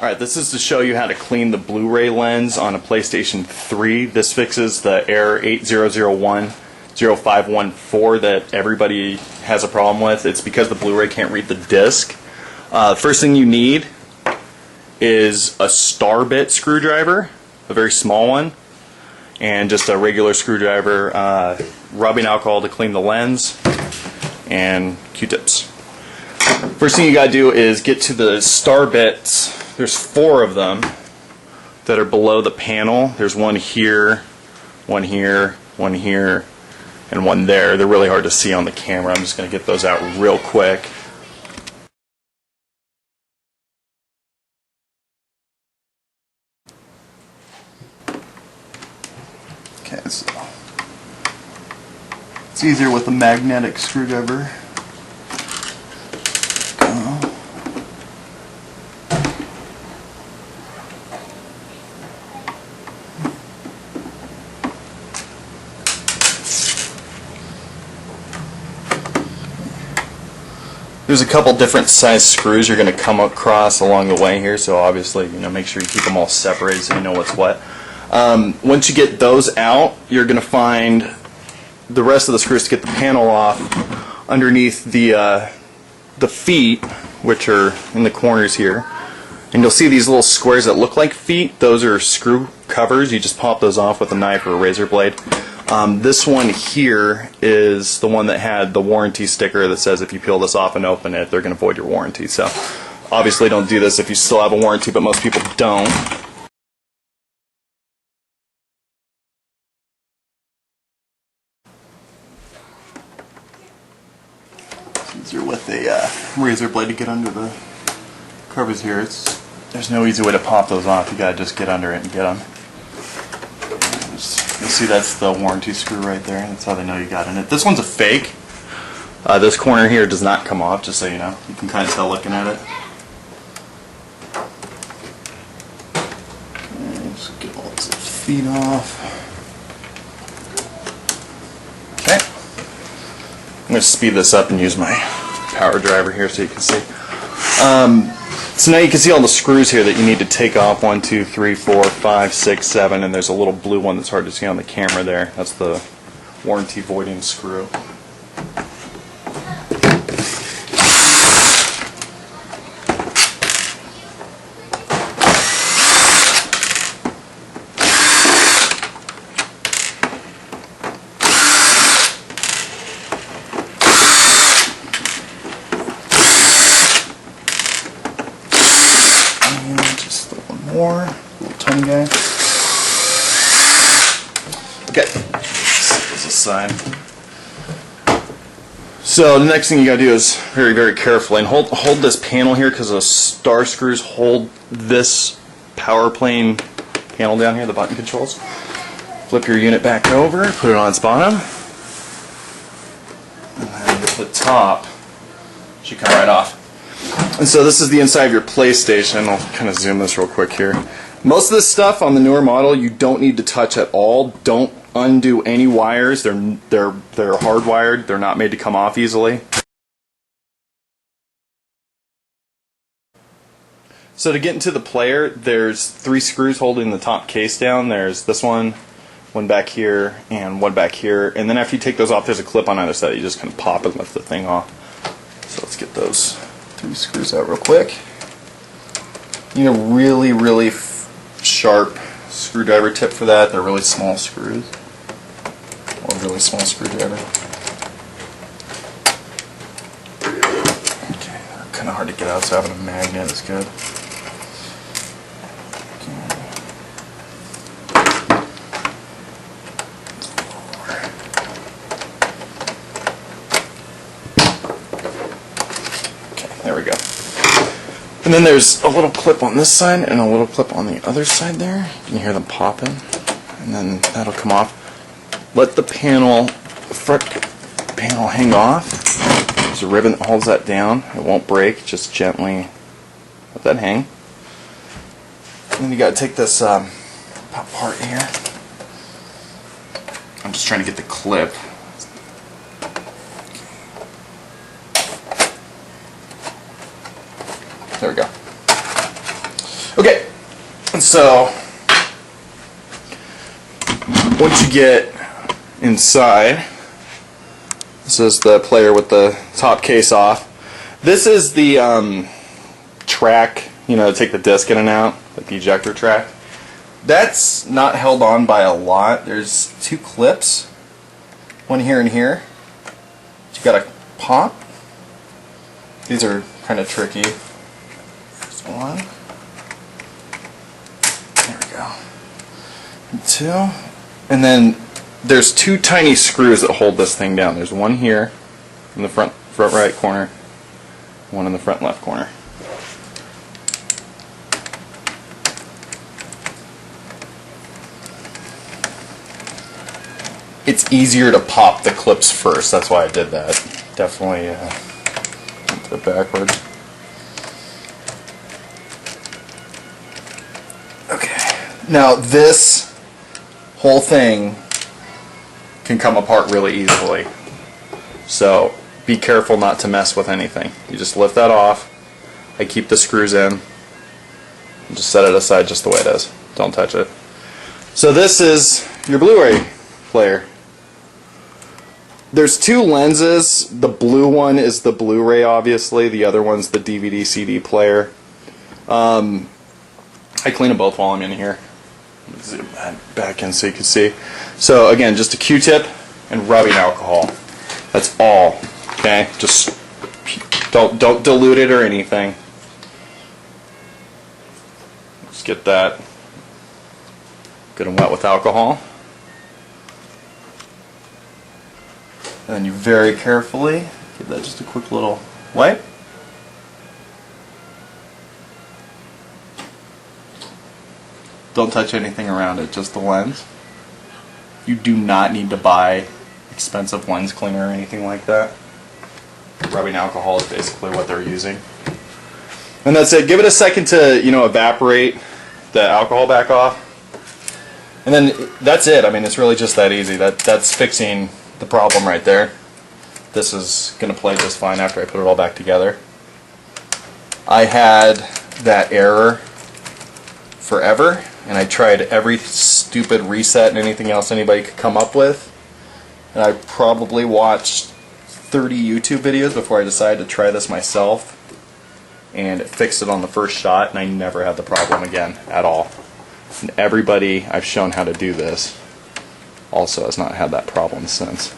Alright, this is to show you how to clean the Blu-ray lens on a PlayStation 3. This fixes the error 8001-0514 that everybody has a problem with. It's because the Blu-ray can't read the disc. First thing you need is a star bit screwdriver, a very small one, and just a regular screwdriver, rubbing alcohol to clean the lens, and Q-tips. First thing you gotta do is get to the star bits. There's 4 of them that are below the panel. There's one here, one here, one here, and one there. They're really hard to see on the camera. I'm just going to get those out real quick. Okay, so it's easier with a magnetic screwdriver. There's a couple different size screws you're going to come across along the way here, so obviously, make sure you keep them all separated so you know what's what. Once you get those out, you're going to find the rest of the screws to get the panel off underneath the feet, which are in the corners here. And you'll see these little squares that look like feet. Those are screw covers. You just pop those off with a knife or a razor blade. This one here is the one that had the warranty sticker that says if you peel this off and open it, they're going to void your warranty. So obviously don't do this if you still have a warranty, but most people don't. It's easier with a razor blade to get under the covers here. There's no easy way to pop those off. You gotta just get under it and get them. You'll see that's the warranty screw right there. That's how they know you got in it. This one's a fake. This corner here does not come off, just so you know. You can kind of tell looking at it. Okay, just get all these feet off. Okay. I'm going to speed this up and use my power driver here so you can see. So now you can see all the screws here that you need to take off. 1, 2, 3, 4, 5, 6, 7, and there's a little blue one that's hard to see on the camera there. That's the warranty voiding screw. More little tiny guy. Okay, set this aside. So the next thing you gotta do is very, very carefully and hold this panel here because the star screws hold this power plane panel down here, the button controls. Flip your unit back over, put it on its bottom, and then the top should come right off. And so this is the inside of your PlayStation. I'll kind of zoom this real quick here. Most of this stuff on the newer model you don't need to touch at all. Don't undo any wires. They're hardwired. They're not made to come off easily. So to get into the player, there's 3 screws holding the top case down. There's this one back here, and one back here. And then after you take those off, there's a clip on either side. You just kind of pop and lift the thing off. So let's get those 3 screws out real quick. You need a really, really sharp screwdriver tip for that. They're really small screws. Or really small screwdriver. Okay, they're kind of hard to get out, so having a magnet is good. There we go. And then there's a little clip on this side and a little clip on the other side there. You can hear them popping. And then that'll come off. Let the front panel hang off. There's a ribbon that holds that down. It won't break. Just gently let that hang. And then you got to take this part here. I'm just trying to get the clip. There we go. Okay, so once you get inside, this is the player with the top case off. This is the track, you know, to take the disc in and out, like the ejector track. That's not held on by a lot. There's two clips, one here and here. You gotta pop. These are kind of tricky. There's one. There we go. And two. And then there's two tiny screws that hold this thing down. There's one here in the front right corner, one in the front left corner. It's easier to pop the clips first. That's why I did that. Definitely put it backwards. Okay. Now this whole thing can come apart really easily. So be careful not to mess with anything. You just lift that off. I keep the screws in. And just set it aside just the way it is. Don't touch it. So this is your Blu-ray player. There's two lenses. The blue one is the Blu-ray, obviously. The other one's the DVD CD player. I clean them both while I'm in here. Zoom that back in so you can see. So again, just a Q-tip and rubbing alcohol. That's all. Okay, just don't dilute it or anything. Just get that good and wet with alcohol. And then you very carefully give that just a quick little wipe. Don't touch anything around it, just the lens. You do not need to buy expensive lens cleaner or anything like that. Rubbing alcohol is basically what they're using. And that's it. Give it a second to, you know, evaporate the alcohol back off. And then that's it. I mean, it's really just that easy. That's fixing the problem right there. This is going to play just fine after I put it all back together. I had that error forever, and I tried every stupid reset and anything else anybody could come up with. And I probably watched 30 YouTube videos before I decided to try this myself, and it fixed it on the first shot, and I never had the problem again at all. And everybody I've shown how to do this also has not had that problem since.